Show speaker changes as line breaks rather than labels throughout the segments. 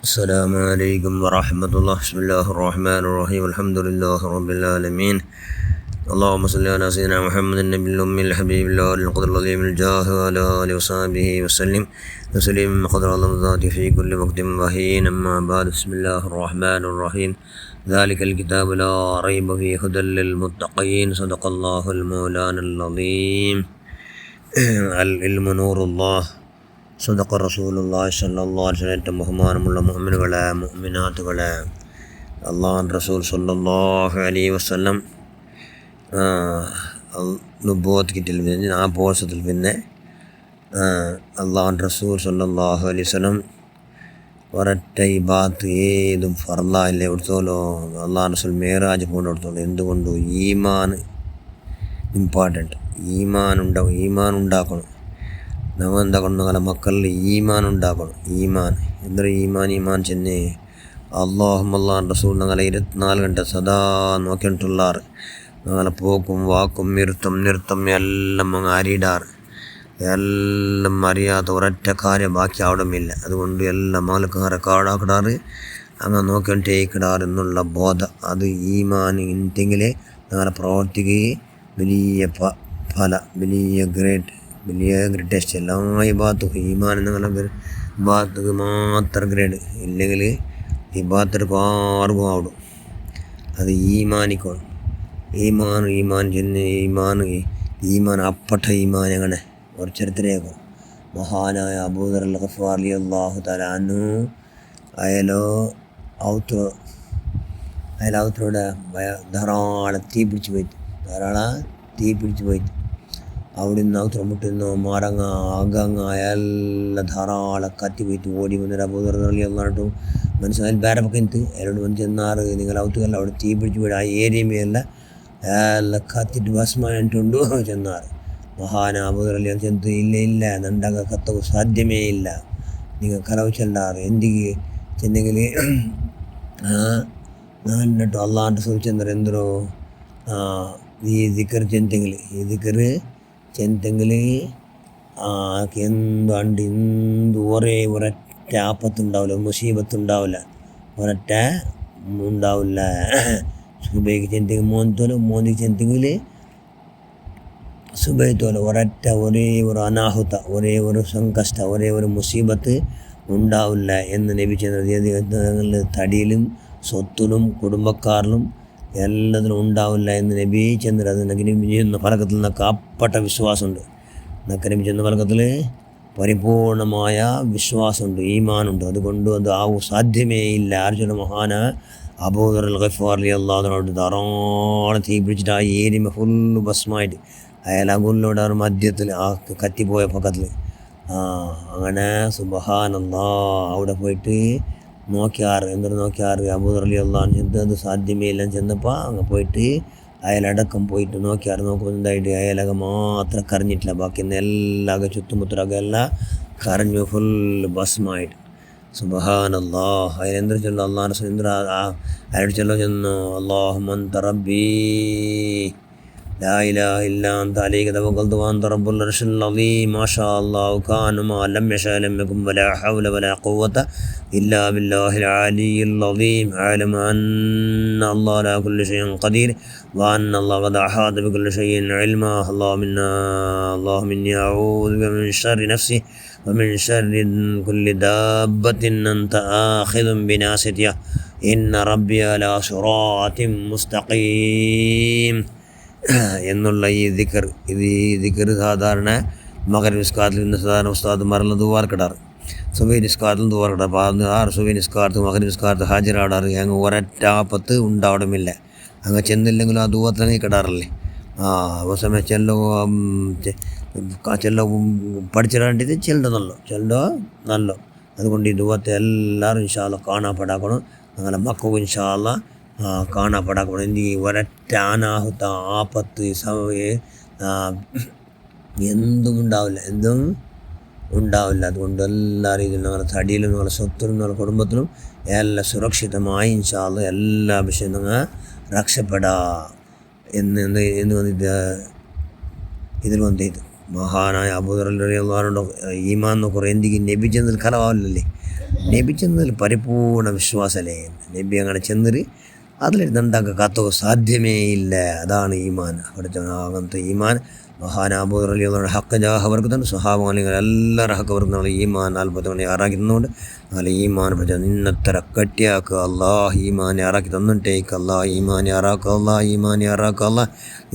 السلام عليكم ورحمة الله. بسم الله الرحمن الرحيم. الحمد لله رب العالمين. اللهم صل على سيدنا محمد النبي الأمي الحبيب الله القدر العظيم الجاه وعلى آله وصحبه وسلم تسليما قدر الله ذات في كل وقت وحين. أما بعد، بسم الله الرحمن الرحيم. ذلك الكتاب لا ريب فيه هدى للمتقين. صدق الله المولانا العظيم. العلم نور الله. صدق റസൂലുള്ളാഹി സ്വല്ലല്ലാഹു അലൈഹി വസല്ലം. ഏറ്റവും ബഹുമാനമുള്ള മുഅ്മിനുകളെ മുഅ്മിനാത്തുകളെ, അള്ളാഹു റസൂൽ സ്വല്ലല്ലാഹു അലൈഹി വസല്ലം നുബുവത്ത് കിറ്റിൽ പിന്നെ ആ പോസത്തിൽ പിന്നെ അള്ളാഹു റസൂൽ സ്വല്ലല്ലാഹു അലൈഹി വസല്ലം ഒരൊറ്റ ഇബാദത്ത് ഏതും ഫർളായില്ല എടുത്തോളൂ. അള്ളാഹു റസൂൽ മേറാജ് കൊണ്ട് എടുത്തോളൂ. എന്തുകൊണ്ട്? ഈമാൻ ഇമ്പോർട്ടൻറ്റ്. ഈമാൻ ഉണ്ടാക്കണം. നമ്മൾ എന്താക്കണം? നിങ്ങളെ മക്കളിൽ ഈമാൻ ഉണ്ടാക്കണം. ഈമാൻ എന്തൊരു ഈമാൻ ചെന്ന് അള്ളാഹു റസൂൽ ഞങ്ങളെ 24 ഗಂಟೆ സദാ നോക്കിയിട്ടുള്ളാറ്. ഞങ്ങളെ പോക്കും വാക്കും നിർത്തം എല്ലാം അങ്ങ് അറിയിടാറ്. എല്ലാം അറിയാത്ത ഒരൊറ്റ കാര്യം ബാക്കി അവിടമില്ല. അതുകൊണ്ട് എല്ലാം മകൾക്കാരെ കാടാക്കിടാറ്, അങ്ങ് നോക്കിയിട്ടേക്കിടാറ് എന്നുള്ള ബോധം. അത് ഈമാൻ ഉണ്ടെങ്കിൽ ഞങ്ങളെ പ്രവർത്തിക്കുകയും വലിയ വലിയ ഗ്രേറ്റസ്റ്റ് എല്ലാ ഇബാത്തും ഈമാൻ എന്നുള്ള ഇബാത്തുക്ക് മാത്രം ഗ്രേഡ്. ഇല്ലെങ്കിൽ ഇബാത്തെടുക്കും ആർക്കും ആവിടും. അത് ഈമാനിക്കണം. ഈമാൻ ചെന്ന് ഈമാൻ അപ്പട്ട ഈമാൻ അങ്ങനെ ഒരു ചരിത്രേക്കും. മഹാനായ അബൂദർ അൽ ഗഫാർ റളിയല്ലാഹു തആല അൻഹു അയലോത്രയുടെ ധാരാളം തീ പിടിച്ച് പോയിട്ട് അവിടെ നിന്ന് ഔത്രം മുട്ടുന്നു മരങ്ങ അകങ്ങ എല്ലാം ധാരാളം കത്തി പോയിട്ട് ഓടി വന്നിട്ട് അബൂദർ റളിയല്ലാഹു മനസ്സിലായി വേറെ പക്കത്ത് എന്നോട് വന്ന് ചെന്നാറ് നിങ്ങൾ ഔത്തുകല്ല അവിടെ തീ പിടിച്ച് പോയിട്ട് ആ ഏരിയമേല്ല എല്ലാം കത്തിട്ട് ഭസ്മായിട്ടുണ്ടോ ചെന്നാറ്. മഹാന അബൂദർ റളിയല്ലാഹു ചെന്ന് ഇല്ല നണ്ടക കത്തവ് സാധ്യമേ ഇല്ല, നിങ്ങൾ കലവ് ചെല്ലാറ് എന്തിക്ക് ചെന്നെങ്കിൽ എന്നിട്ട് അള്ളാഹുവിൻ്റെ റസൂൽ ചെന്നറ് എന്തോ ഈ ദിക്കർ ചെന്തെങ്കിൽ എന്ത് ഒരൊറ്റ ആപത്തുണ്ടാവില്ല, മുസീബത്തുണ്ടാവില്ല, ഒരൊറ്റ ഉണ്ടാവില്ല. സുബൈക്ക് ചെന്തെങ്കിൽ മോന്തിക്ക് ചെന്തെങ്കിൽ സുബൈത്തോല ഒരേ ഒരു അനാഹുത, ഒരേ ഒരു സംകഷ്ട, ഒരേ ഒരു മുസീബത്ത് ഉണ്ടാവില്ല എന്ന് നബി ചെന്ന തടിയിലും സ്വത്തിലും കുടുംബക്കാരിലും എല്ലാത്തിനും ഉണ്ടാവില്ല എന്ന് നബി ചെന്നിട്ട് അത് നബി ചെന്ന ഫലക്കത്തിൽ നിന്നൊക്കെ അപ്പട്ട വിശ്വാസമുണ്ട്. നബി ചെന്ന ഫലക്കത്തിൽ പരിപൂർണമായ വിശ്വാസമുണ്ട്, ഈമാനുണ്ട്. അതുകൊണ്ട് അത് സാധ്യമേ ഇല്ല. അർജുന മഹാന അബൂദർ അൽ ഗഫാർ റളിയല്ലാഹു അൻഹു ധാരാളം തീ പിടിച്ചിട്ട് ആ ഏരിയ ഫുള്ള് ഭസ്മായിട്ട് അയലകുല്ലോടെ മധ്യത്തിൽ ആ കത്തിപ്പോയ പക്കത്തിൽ അങ്ങനെ സുബ്ഹാനല്ലാഹ് അവിടെ പോയിട്ട് നോക്കിയാറ് അബൂദർ റളിയല്ലാഹു അൻഹു അത് സാധ്യമേ ഇല്ല ചെന്നപ്പോൾ അങ്ങ് പോയിട്ട് അയലടക്കം പോയിട്ട് നോക്കുമ്പോൾ എന്തായിട്ട് അയലകം മാത്രം കരഞ്ഞിട്ടില്ല, ബാക്കി എല്ലാം ചുറ്റുമുത്തരൊക്കെ എല്ലാം കരഞ്ഞു ഫുള്ള് ഭസ്മായിട്ട്. സുബ്ഹാനല്ലാഹ്. അതിലെന്തൊരു ചൊല്ലു അള്ളാഹു റസൂൽ അയാളോട് ചെന്നു അല്ലാഹുമ്മ അൻത റബ്ബീ لا إله إلا أنت عليك توكلت وأنت رب العرش العظيم ما شاء الله كان ما لم يشاء لم يكن ولا حول ولا قوة إلا بالله العلي العظيم. أعلم أن الله على كل شيء قدير وأن الله قد أحاط بكل شيء علما. اللهم إني أعوذ بك من شر نفسي ومن شر كل دابة أنت آخذ بناصيتها إن ربي على صراط مستقيم എന്നുള്ള ഈ ദിക്കർ സാധാരണ മഗ്‌രിബ് നിസ്കാരത്തിൽ നിന്ന് സാധാരണ ഉസ്താദുമാരെല്ലാം ദുആർക്കിടാറ്, സുബഹി നിസ്കാരത്തിലും ദുആർക്കിടാറ്. സുബഹി നിസ്കാരത്ത് മഗ്‌രിബ് നിസ്കാരത്ത് ഹാജരാടാറ്. അങ്ങ് ഒരൊറ്റ ആപത്ത് ഉണ്ടാവണമില്ല. അങ്ങ് ചെന്നില്ലെങ്കിലും ആ ദുആ കിടാറില്ലേ. അവസരം ചെല്ലോ പഠിച്ചിടാണ്ടിട്ട് ചെല്ലോ നല്ല. അതുകൊണ്ട് ഈ ദുആത്തെ എല്ലാവരും ഇൻഷാ അല്ലാഹ് കാണാപ്പെടാക്കണം. ഞങ്ങളെ മക്കൾക്കും ഇൻഷാ അല്ലാഹ് കാണാപ്പെടാക്കണം. എന്തെങ്കിലും ഒരൊറ്റ അനാഹുത ആപത്ത് എന്തും ഉണ്ടാവില്ല. അതുകൊണ്ട് എല്ലാ രീതിയിലും ഞങ്ങളുടെ തടിയിലും ഞങ്ങളുടെ സ്വത്തിലും ഞങ്ങളുടെ കുടുംബത്തിലും എല്ലാം സുരക്ഷിതമായി ഇൻഷാ അല്ലാഹ് എല്ലാ വിഷയം ഞങ്ങൾ രക്ഷപ്പെടാം എന്ന് ഇതിൽ വന്നിത് മഹാനായ അബൂദർ റളിയല്ലാഹു അൻഹു ഈമാൻ കുറേ എന്തെങ്കിലും നബി ചെന്നിൽ കലവാവില്ലല്ലേ. നബി ചെന്നതിൽ പരിപൂർണ്ണ വിശ്വാസമല്ലേ. നബി അങ്ങനെ ചെന്നിട്ട് അതിലെന്താക്കുക കത്തോ സാധ്യമേ ഇല്ല. അതാണ് ഈമാൻ. അവിടുത്തെ അങ്ങനത്തെ ഈമാൻ മഹാനാബൂ റളിയല്ലാഹു ഹക്ക് ജാഹ അവർക്ക് തന്നെ സ്വഹാബങ്ങൾ എല്ലാവരും ഹക്ക് അവർക്ക് നമ്മൾ ഈമാൻ 40 മണി ആറാക്കി തന്നുകൊണ്ട് നല്ല ഈമാൻ പഠിച്ച നിന്നത്ര കട്ടിയാക്കുക. അള്ളാഹ് ഈമാൻ ആറാക്കി തന്നിട്ടേക്ക്. അള്ളാഹ് ഈമാൻ ആറാക്കുക. അള്ളാഹ് ഈമാൻ ആറാക്കുക. അള്ളാഹ്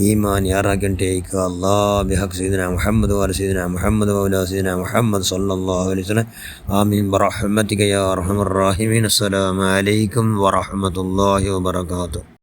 ഈമാൻ ആറാക്കിട്ടേക്ക്. അള്ളാഹ് ബിഹഖ് സയ്യിദിനാ മുഹമ്മദ് വഅല സയ്യിദിനാ മുഹമ്മദ് വഅല സയ്യിദിനാ മുഹമ്മദ് സ്വല്ലല്ലാഹു അലൈഹി വസല്ലം. ആമീൻ ബിറഹ്മതിക യാ അർഹമർ റഹീമീൻ. അസ്സലാമു അലൈക്കും വറഹ്മത്തുള്ളാഹി വബറകാതുഹു.